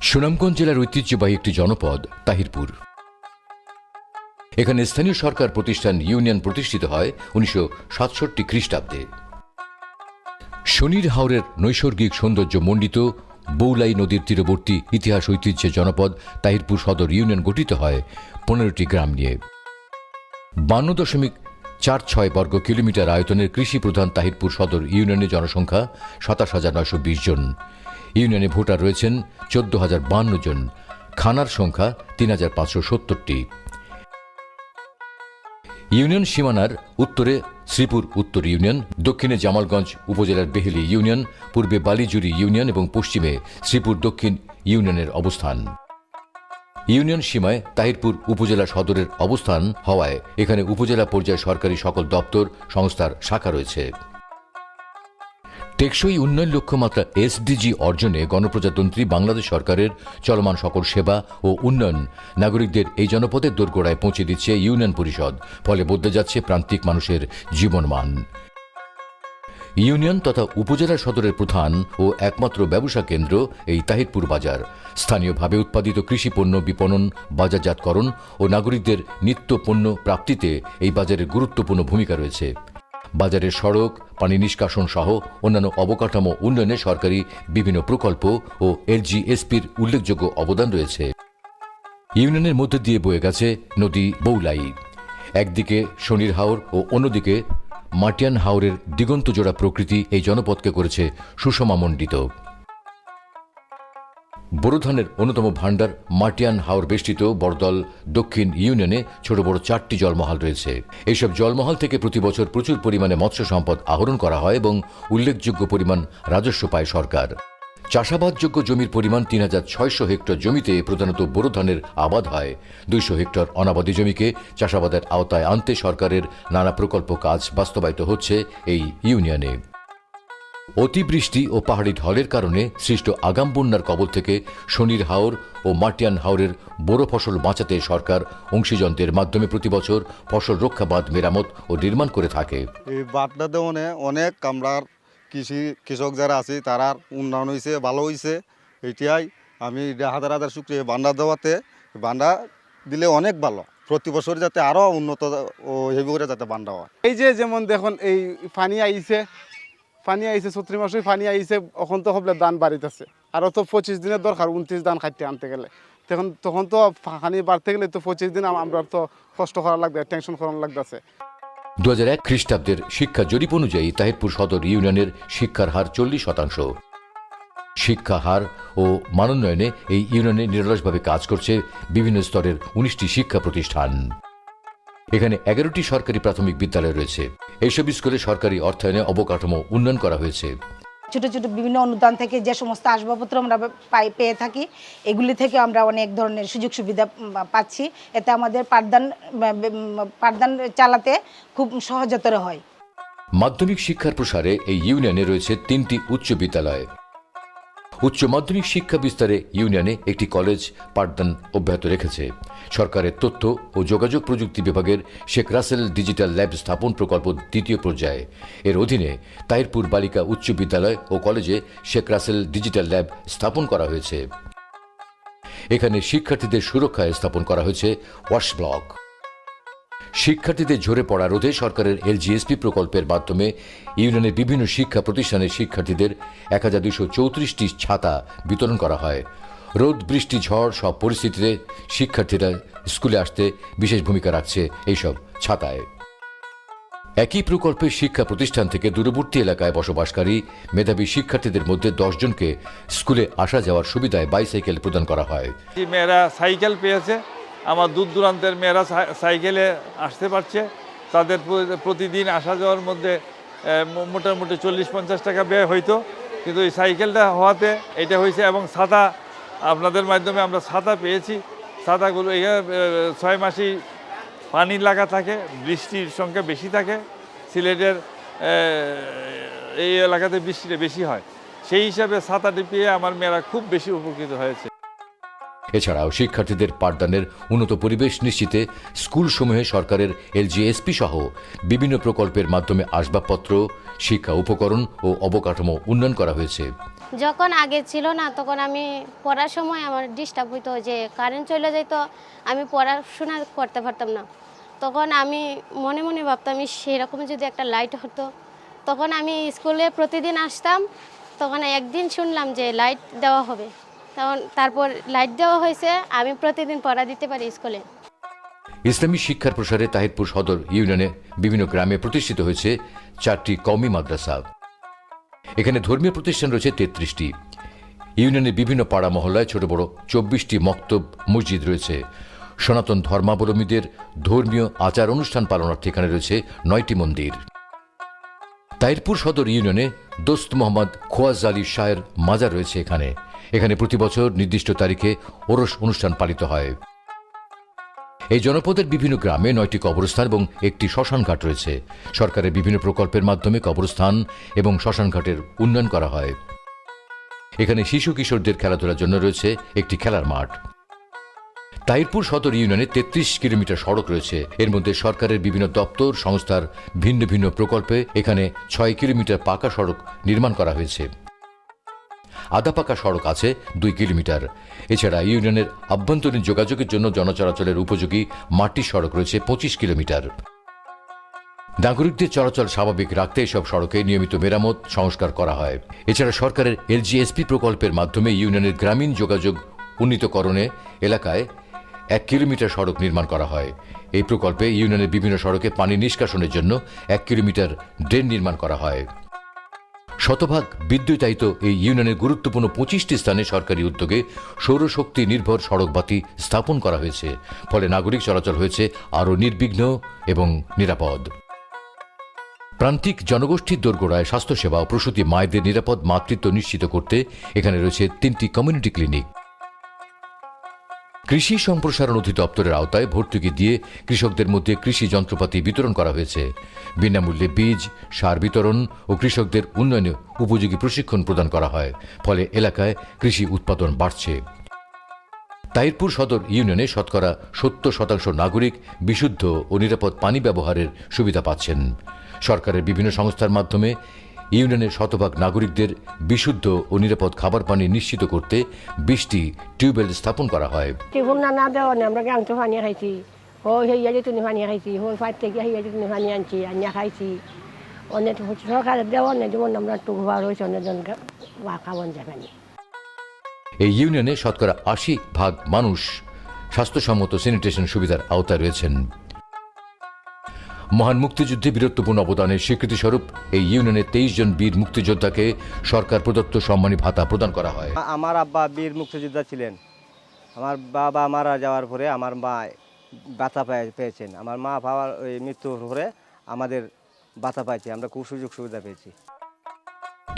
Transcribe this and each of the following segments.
সুনামগঞ্জ জেলার ঐতিহ্যবাহী একটি জনপদ তাহিরপুর। এখানে স্থানীয় সরকার প্রতিষ্ঠান ইউনিয়ন প্রতিষ্ঠিত হয় 1967 খ্রিস্টাব্দে। শনির হাওরের নৈসর্গিক সৌন্দর্য মণ্ডিত বৌলাই নদীর তীরবর্তী ইতিহাস ঐতিহ্যের জনপদ তাহিরপুর সদর ইউনিয়ন গঠিত হয় 15টি গ্রাম নিয়ে। 52.46 বর্গ কিলোমিটার আয়তনের কৃষি প্রধান তাহিরপুর সদর ইউনিয়নের জনসংখ্যা 27,920 জন। ইউনিয়নে ভোটার রয়েছেন 14,052 জন। খানার সংখ্যা 3,570টি। ইউনিয়ন সীমানার উত্তরে শ্রীপুর উত্তর ইউনিয়ন, দক্ষিণে জামালগঞ্জ উপজেলার বেহেলি ইউনিয়ন, পূর্বে বালিজুরি ইউনিয়ন এবং পশ্চিমে শ্রীপুর দক্ষিণ ইউনিয়নের অবস্থান। ইউনিয়ন সীমায় তাহিরপুর উপজেলা সদরের অবস্থান হওয়ায় এখানে উপজেলা পর্যায়ে সরকারি সকল দপ্তর সংস্থার শাখা রয়েছে। টেকসই উন্নয়ন লক্ষ্যমাত্রা এসডিজি অর্জনে গণপ্রজাতন্ত্রী বাংলাদেশ সরকারের চলমান সকল সেবা ও উন্নয়ন নাগরিকদের এই জনপদের দোরগোড়ায় পৌঁছে দিচ্ছে ইউনিয়ন পরিষদ। ফলে বদলে যাচ্ছে প্রান্তিক মানুষের জীবনমান। ইউনিয়ন তথা উপজেলা সদরের প্রধান ও একমাত্র ব্যবসা কেন্দ্র এই তাহিরপুর বাজার। স্থানীয়ভাবে উৎপাদিত কৃষি পণ্য বিপণন, বাজারজাতকরণ ও নাগরিকদের নিত্য পণ্য প্রাপ্তিতে এই বাজারের গুরুত্বপূর্ণ ভূমিকা রয়েছে। বাজারের সড়ক, পানি নিষ্কাশন সহ অন্যান্য অবকাঠামো উন্নয়নে সরকারি বিভিন্ন প্রকল্প ও এলজিএসপির উল্লেখযোগ্য অবদান রয়েছে। ইউনিয়নের মধ্যে দিয়ে বয়ে গেছে নদী বৌলাই। একদিকে শনির হাওর ও অন্যদিকে মাটিয়ান হাওরের দিগন্তজোড়া প্রকৃতি এই জনপদকে করেছে সুষমামণ্ডিত। বোরো ধানের অন্যতম ভাণ্ডার মাটিয়ান হাওর বেষ্টিত বড়দল দক্ষিণ ইউনিয়নে ছোট বড় 4টি জলমহল রয়েছে। এইসব জলমহল থেকে প্রতি বছর প্রচুর পরিমাণে মৎস্য সম্পদ আহরণ করা হয় এবং উল্লেখযোগ্য পরিমাণ রাজস্ব পায় সরকার। চাষাবাদযোগ্য জমির পরিমাণ 3,600 হেক্টর জমিতে প্রধানত বোরো ধানের আবাদ হয়। 200 হেক্টর অনাবাদী জমিকে চাষাবাদের আওতায় আনতে সরকারের নানা প্রকল্প কাজ বাস্তবায়িত হচ্ছে এই ইউনিয়নে। অতিবৃষ্টি ও পাহাড়ি ঢলের কারণে সৃষ্ট আগাম বন্যার কবল থেকে শনির হাওর ও মাটিয়ান হাওরের বোরো ফসল বাঁচাতে সরকার অংশীজনদের মাধ্যমে প্রতি বছর ফসল রক্ষা বাঁধ মেরামত ও নির্মাণ করে থাকে। এই বাঁধটা দেওয়ানে অনেক কামরার কৃষক যারা আছে তারা উন্নয়ন হয়েছে, ভালো হয়েছে। এটাই আমি হাজার হাজার শুক্রিয়া বান্ডা দেওয়াতে। বান্ডা দিলে অনেক ভালো, প্রতি বছর যাতে আরও উন্নত ও হেভি করে যাতে বান্ডা হয়। এই যে যেমন দেখুন এই পানি আইছে চৈত্র মাসে পানি আইছে, এখন তো হবলে ধান বাড়িতেছে। আরও তো 25 দিনের দরকার 29 ধান খাইতে আনতে গেলে। তখন তো পানি বাড়তে গেলে তো 25 দিন আমরা তো কষ্ট করা লাগবে, টেনশন করা লাগতেছে। 2001 খ্রিস্টাব্দের শিক্ষা জরিপ অনুযায়ী তাহিরপুর সদর ইউনিয়নের শিক্ষার হার 40%। শিক্ষা হার ও মানোন্নয়নে এই ইউনিয়নে নিরলসভাবে কাজ করছে বিভিন্ন স্তরের 19টি শিক্ষা প্রতিষ্ঠান। এখানে 11টি সরকারি প্রাথমিক বিদ্যালয় রয়েছে। এইসব স্কুলে সরকারি অর্থায়নে অবকাঠামো উন্নয়ন করা হয়েছে। ছোট ছোট বিভিন্ন অনুদান থেকে যে সমস্ত আসবাবপত্র আমরা পেয়ে থাকি, এগুলি থেকে আমরা অনেক ধরনের সুযোগ সুবিধা পাচ্ছি। এতে আমাদের পাঠদান চালাতে খুব সহজতর হয়। মাধ্যমিক শিক্ষার প্রসারে এই ইউনিয়নে রয়েছে 3টি উচ্চ বিদ্যালয়। উচ্চ মাধ্যমিক শিক্ষা বিস্তারে ইউনিয়নে একটি কলেজ পাঠদান অব্যাহত রেখেছে। সরকারের তথ্য ও যোগাযোগ প্রযুক্তি বিভাগের শেখ রাসেল ডিজিটাল ল্যাব স্থাপন প্রকল্প 2য় পর্যায়ে। এর অধীনে তাহিরপুর বালিকা উচ্চ বিদ্যালয় ও কলেজে শেখ রাসেল ডিজিটাল ল্যাব স্থাপন করা হয়েছে। এখানে শিক্ষার্থীদের সুরক্ষায় স্থাপন করা হয়েছে ওয়াশ ব্লক। শিক্ষার্থীদের ঝরে পড়া রোধে সরকারের এলজিএসপি প্রকল্পের মাধ্যমে ইউনিয়নের বিভিন্ন শিক্ষা প্রতিষ্ঠানের শিক্ষার্থীদের 1234টি ছাতা বিতরণ করা হয়। রোদ, বৃষ্টি, ঝড় সব পরিস্থিতিতে শিক্ষার্থীরা স্কুলে আসতে বিশেষ ভূমিকা রাখছে এইসব ছাতায়। একই প্রকল্পের শিক্ষা প্রতিষ্ঠান থেকে দূরবর্তী এলাকায় বসবাসকারী মেধাবী শিক্ষার্থীদের মধ্যে 10 জনকে স্কুলে আসা যাওয়ার সুবিধায় বাইসাইকেল প্রদান করা হয়। মেয়েরা সাইকেল পেয়েছে, আমার দূর দূরান্তের মেয়েরা সাইকেলে আসতে পারছে। তাদের প্রতিদিন আসা যাওয়ার মধ্যে মোটামুটি 40-50 টাকা ব্যয় হইতো, কিন্তু এই সাইকেলটা হওয়াতে এটা হয়েছে। এবং ছাতা আপনাদের মাধ্যমে আমরা ছাতা পেয়েছি। ছাতাগুলো এখানে 6 মাসেই পানি লাগা থাকে, বৃষ্টির সংখ্যা বেশি থাকে। সিলেটের এই এলাকাতে বৃষ্টিটা বেশি হয়, সেই হিসাবে ছাতাটি পেয়ে আমার মেয়েরা খুব বেশি উপকৃত হয়েছে। এছাড়াও শিক্ষার্থীদের পাঠদানের উন্নত পরিবেশ নিশ্চিতে স্কুলসমূহে সরকারের এলজিএসপি সহ বিভিন্ন প্রকল্পের মাধ্যমে আসবাবপত্র, শিক্ষা উপকরণ ও অবকাঠামো উন্নয়ন করা হয়েছে। যখন আগে ছিল না তখন আমি পড়ার সময় আমার ডিস্টার্ব হইতো, যে কারেন্ট চলে যেত, আমি পড়াশোনা করতে পারতাম না। তখন আমি মনে মনে ভাবতাম সেরকম যদি একটা লাইট হতো। তখন আমি স্কুলে প্রতিদিন আসতাম, তখন একদিন শুনলাম যে লাইট দেওয়া হবে, তারপর লাইট দেওয়া হয়েছে, আমি প্রতিদিন পড়া দিতে পারি স্কুলে। ইসলামী শিক্ষার প্রসারে তাহিরপুর সদর ইউনিয়নে বিভিন্ন গ্রামে প্রতিষ্ঠিত হয়েছে 4টি কওমি মাদ্রাসা। এখানে ধর্মীয় প্রতিষ্ঠান রয়েছে 33টি। ইউনিয়নের বিভিন্ন পাড়া মহল্লায় ছোট বড় 24টি মক্তব মসজিদ রয়েছে। সনাতন ধর্মাবলম্বীদের ধর্মীয় আচার অনুষ্ঠান পালনার্থে এখানে রয়েছে 9টি মন্দির। তাহিরপুর সদর ইউনিয়নে দোস্ত মোহাম্মদ খোয়াজ আলী শাহের মাজার রয়েছে। এখানে প্রতি বছর নির্দিষ্ট তারিখে ওরস অনুষ্ঠান পালিত হয়। এই জনপদের বিভিন্ন গ্রামে 9টি কবরস্থান এবং একটি শ্মশানঘাট রয়েছে। সরকারের বিভিন্ন প্রকল্পের মাধ্যমে কবরস্থান এবং শ্মশানঘাটের উন্নয়ন করা হয়। এখানে শিশু কিশোরদের খেলাধুলার জন্য রয়েছে একটি খেলার মাঠ। তাহিরপুর সদর ইউনিয়নে 33 কিলোমিটার সড়ক রয়েছে। এর মধ্যে সরকারের বিভিন্ন দপ্তর সংস্থার ভিন্ন ভিন্ন প্রকল্পে এখানে 6 কিলোমিটার পাকা সড়ক নির্মাণ করা হয়েছে। আধা পাকা সড়ক আছে 2 কিলোমিটার। এছাড়া ইউনিয়নের আভ্যন্তরীণ যোগাযোগের জন্য জনচলাচলের উপযোগী মাটির সড়ক রয়েছে 25 কিলোমিটার। নাগরিকদের চলাচল স্বাভাবিক রাখতে এসব সড়কে নিয়মিত মেরামত সংস্কার করা হয়। এছাড়া সরকারের এলজিএসপি প্রকল্পের মাধ্যমে ইউনিয়নের গ্রামীণ যোগাযোগ উন্নীতকরণে এলাকায় 1 কিলোমিটার সড়ক নির্মাণ করা হয়। এই প্রকল্পে ইউনিয়নের বিভিন্ন সড়কে পানি নিষ্কাশনের জন্য 1 কিলোমিটার ড্রেন নির্মাণ করা হয়। শতভাগ বিদ্যুতায়িত এই ইউনিয়নের গুরুত্বপূর্ণ 25টি স্থানে সরকারি উদ্যোগে সৌরশক্তি নির্ভর সড়ক বাতি স্থাপন করা হয়েছে। ফলে নাগরিক চলাচল হয়েছে আরও নির্বিঘ্ন এবং নিরাপদ। প্রান্তিক জনগোষ্ঠীর দোরগোড়ায় স্বাস্থ্যসেবা ও প্রসূতি মায়েদের নিরাপদ মাতৃত্ব নিশ্চিত করতে এখানে রয়েছে 3টি কমিউনিটি ক্লিনিক। কৃষি সম্প্রসারণ অধিদপ্তরের আওতায় ভর্তুকি দিয়ে কৃষকদের মধ্যে কৃষি যন্ত্রপাতি বিতরণ করা হয়েছে। বিনামূল্যে বীজ, সার বিতরণ ও কৃষকদের উন্নয়নে উপযোগী প্রশিক্ষণ প্রদান করা হয়। ফলে এলাকায় কৃষি উৎপাদন বাড়ছে। তাহিরপুর সদর ইউনিয়নে শতকরা 70% নাগরিক বিশুদ্ধ ও নিরাপদ পানি ব্যবহারের সুবিধা পাচ্ছেন। সরকারের বিভিন্ন সংস্থার মাধ্যমে ইউনিয়নের শতভাগ নাগরিকদের বিশুদ্ধ ও নিরাপদ খাবার পানি নিশ্চিত করতে 20টি টিউবওয়েল স্থাপন করা হয়। টিউবওয়েল না দেওয়া আমরা গাংটো পানি খাইছি, হইয়া তুমি পানি খাইছি, ফাইট থেকে হইয়া তুমি পানি আনছি, আনিয়া খাইছি। অনেক সরকারের দেওয়া নেই, যেমন আমরা টুকবার হয়েছে অনেকজন খাওয়ান যায় পানি। এই ইউনিয়নে শতকরা 80% মানুষ স্বাস্থ্যসম্মত স্যানিটেশন সুবিধার আওতায় রয়েছেন। মহান মুক্তিযুদ্ধে বীরত্বপূর্ণ অবদানের স্বীকৃতিস্বরূপ এই ইউনিয়নে 23 জন বীর মুক্তিযোদ্ধাকে সরকার প্রদত্ত সম্মানী ভাতা প্রদান করা হয়। আমার আব্বা বীর মুক্তিযোদ্ধা ছিলেন। আমার বাবা মারা যাওয়ার পরে আমার মা ভাতা পেয়েছেন। আমার মা বাবার ওই মৃত্যুর পরে আমাদের ভাতা পাইছে, আমরা খুব সুযোগ সুবিধা পেয়েছি।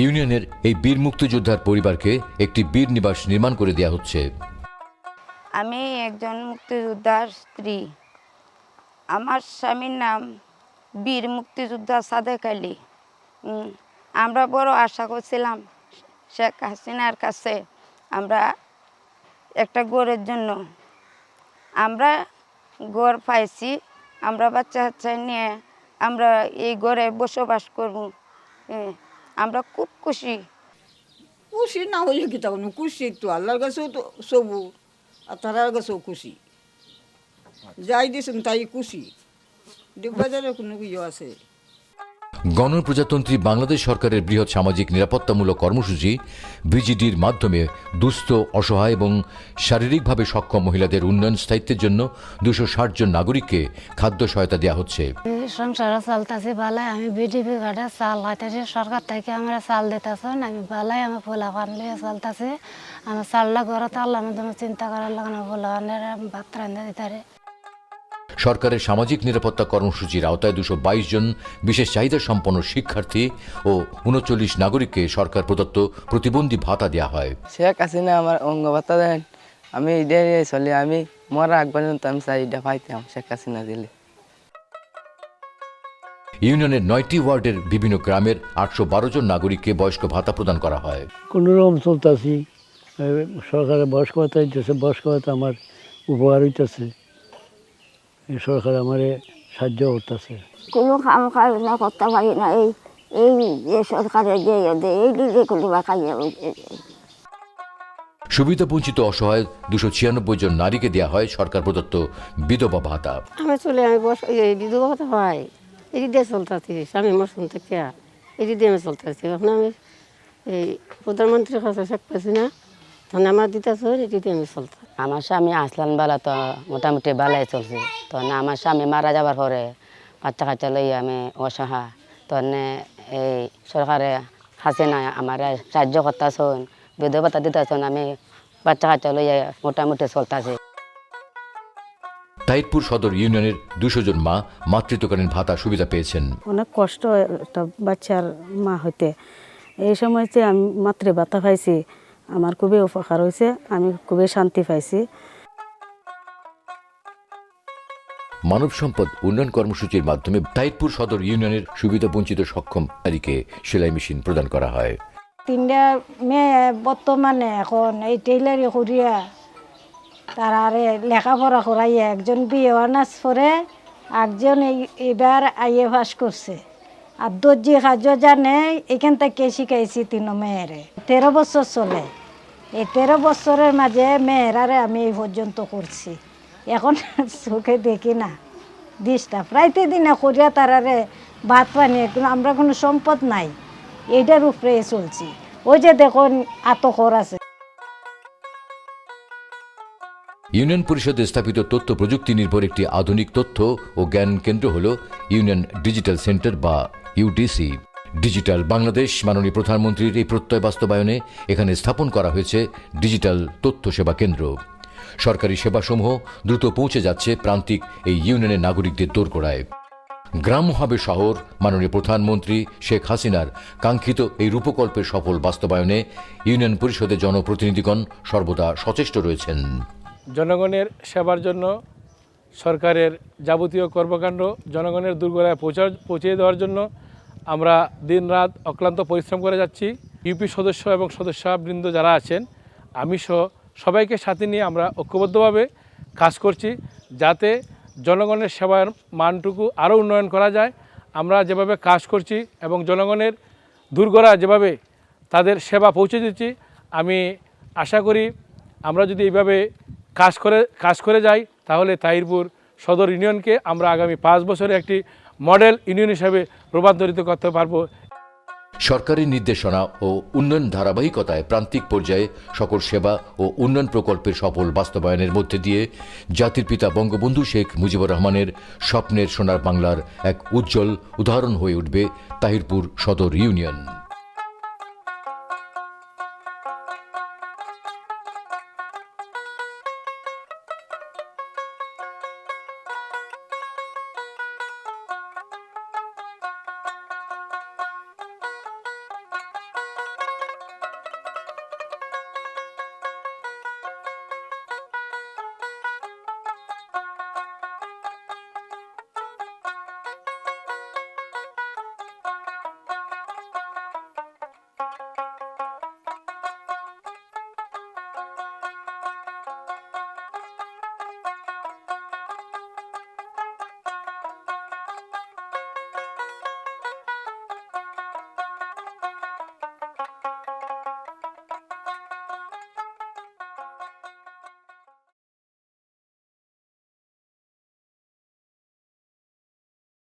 ইউনিয়নের এই বীর মুক্তিযোদ্ধার পরিবারকে একটি বীর নিবাস নির্মাণ করে দেওয়া হচ্ছে। আমি একজন মুক্তিযোদ্ধার স্ত্রী। আমার স্বামীর নাম বীর মুক্তিযোদ্ধা সাদেক আলী। আমরা বড় আশা করছিলাম শেখ হাসিনার কাছে আমরা একটা গড়ের জন্য। আমরা গড় পাইছি, আমরা বাচ্চা কাচ্চা নিয়ে আমরা এই গড়ে বসবাস করব। আমরা খুব খুশি। খুশি না হইলে কি তখন খুশি, একটু আল্লাহর কাছেও তো সবু, আর তারার কাছেও খুশি। যাই দিয়েছেন তাই খুশি, বাজারে কোনো ইয়ে আছে। গণপ্রজাতন্ত্রী বাংলাদেশ সরকারের বৃহৎ সামাজিক নিরাপত্তামূলক কর্মসূচি বিজিডির মাধ্যমে দুস্থ, অসহায় এবং শারীরিকভাবে সক্ষম মহিলাদের উন্নয়ন স্থায়িত্বের জন্য 260 জন নাগরিককে খাদ্য সহায়তা দেওয়া হচ্ছে। সংসার চলতেছে বালাই, আমি বিডিপি ঘাটে চাল হাইতেছি, সরকার থেকে আমরা চাল দিতেছেন, আমি বালাই আমার পোলা পান লিয়ে চলতেছে। আমার চালটা ঘরতে আল্লাহ তোমার চিন্তা করার লাগানো পোলা পানের ভাত রান্ধা দিতে। সরকারের সামাজিক নিরাপত্তা কর্মসূচির আওতায় 222 জন বিশেষ চাহিদা সম্পন্ন শিক্ষার্থী ও 39 নাগরিককে সরকার প্রদত্ত প্রতিবন্ধী ভাতা দেওয়া হয়। শেখ হাসিনা আমার অঙ্গ ভাতা দেন, আমি এটা চলে, আমি মরা আগ পর্যন্ত আমি চাই এটা পাইতাম শেখ হাসিনা দিলে। ইউনিয়নের 9টি ওয়ার্ডের বিভিন্ন গ্রামের 812 জন নাগরিককে বয়স্ক ভাতা প্রদান করা হয়। কোনোরকম চলতেছি, সরকারের বয়স্ক ভাতা দিতেছে, বয়স্ক ভাতা আমার উপকার হইতেছে, সরকার আমার সাহায্য করতেছে। কোনো কাম কাজ না করতে পারি না, এই যে সরকারের যে এই দিকে কোনো খাইয়া সুবিধা বঞ্চিত অসহায় 296 জন নারীকে দেওয়া হয় সরকার প্রদত্ত বিধবা ভাতা। আমি চলে আমি এই বিধবা ভাতা পাই, এই দিয়ে চলতেছি, স্বামী মরশুম থেকে এই দিয়ে আমি চলতেছি। এখন আমি এই প্রধানমন্ত্রীর কাছে শেখ পাইছি না, তখন আমার দিতেছে এটি দিয়ে আমি চলতাম। আমার স্বামী আসলান বালা তো মোটামুটি বালাই চলছে। তখন আমার স্বামী মারা যাবার পরে বাচ্চা কাচ্চা লইয়া আমি অসহায়, তখন এই সরকারে হাসিনা আমার সাহায্য করতেছেন, বিধবা ভাতা দিতেছেন, আমি বাচ্চা কাচ্চা লইয়া মোটামুটি চলতেছে। তাহিরপুর সদর ইউনিয়নের 200 জন মা মাতৃত্বকালীন ভাতা সুবিধা পেয়েছেন। অনেক কষ্ট একটা বাচ্চার মা হইতে, এই সময় যে আমি মাতৃ ভাতা পাইছি, আমার খুবই উপকার হয়েছে, আমি খুবই শান্তি পাইছি। মানব সম্পদ উন্নয়ন কর্মসূচির মাধ্যমে তাহিরপুর সদর ইউনিয়নের সুবিধা বঞ্চিত সক্ষম নারীকে সেলাই মেশিন প্রদান করা হয়। 3টা মেয়ে বর্তমানে এখন এই টেইলারি করিয়া তারা লেখাপড়া করাইয়া, একজন বিয়ে অনার্স করে, একজন এবার আইএ পাস করছে, আর দর্জি কাজ জানে। এখান থেকে শিখাইছি 3 মেয়েরে। 13 বছর চলে। এই 13 বছরের মাঝে মেয়েরারে আমি এই পর্যন্ত করছি। এখন চোখে দেখি না ডিস্টার্ব, রাইতে দিনে করিয়া তারারে ভাত পানি, আমরা কোনো সম্পদ নাই, এইটার উপরে চলছি। ওই যে দেখুন আতকর আছে। ইউনিয়ন পরিষদে স্থাপিত তথ্য প্রযুক্তি নির্ভর একটি আধুনিক তথ্য ও জ্ঞান কেন্দ্র হল ইউনিয়ন ডিজিটাল সেন্টার বা ইউডিসি। ডিজিটাল বাংলাদেশ মাননীয় প্রধানমন্ত্রীর এই প্রত্যয় বাস্তবায়নে এখানে স্থাপন করা হয়েছে ডিজিটাল তথ্য সেবা কেন্দ্র। সরকারি সেবাসমূহ দ্রুত পৌঁছে যাচ্ছে প্রান্তিক এই ইউনিয়নের নাগরিকদের দোরগোড়ায়। গ্রাম হবে শহর মাননীয় প্রধানমন্ত্রী শেখ হাসিনার কাঙ্ক্ষিত এই রূপকল্পের সফল বাস্তবায়নে ইউনিয়ন পরিষদের জনপ্রতিনিধিগণ সর্বদা সচেষ্ট রয়েছেন। জনগণের সেবার জন্য সরকারের যাবতীয় কর্মকাণ্ড জনগণের দোরগোড়ায় পৌঁছে দেওয়ার জন্য আমরা দিনরাত অক্লান্ত পরিশ্রম করে যাচ্ছি। ইউপি সদস্য এবং সদস্যবৃন্দ যারা আছেন, আমি সহ সবাইকে সাথে নিয়ে আমরা ঐক্যবদ্ধভাবে কাজ করছি, যাতে জনগণের সেবার মানটুকু আরও উন্নয়ন করা যায়। আমরা যেভাবে কাজ করছি এবং জনগণের দোরগোড়ায় যেভাবে তাদের সেবা পৌঁছে দিচ্ছি, আমি আশা করি আমরা যদি এইভাবে কাজ করে যাই, তাহলে তাহিরপুর সদর ইউনিয়নকে আমরা আগামী 5 বছরে একটি মডেল ইউনিয়ন হিসাবে রূপান্তরিত করতে পারব। সরকারি নির্দেশনা ও উন্নয়ন ধারাবাহিকতায় প্রান্তিক পর্যায়ে সকল সেবা ও উন্নয়ন প্রকল্পের সফল বাস্তবায়নের মধ্যে দিয়ে জাতির পিতা বঙ্গবন্ধু শেখ মুজিবুর রহমানের স্বপ্নের সোনার বাংলার এক উজ্জ্বল উদাহরণ হয়ে উঠবে তাহিরপুর সদর ইউনিয়ন।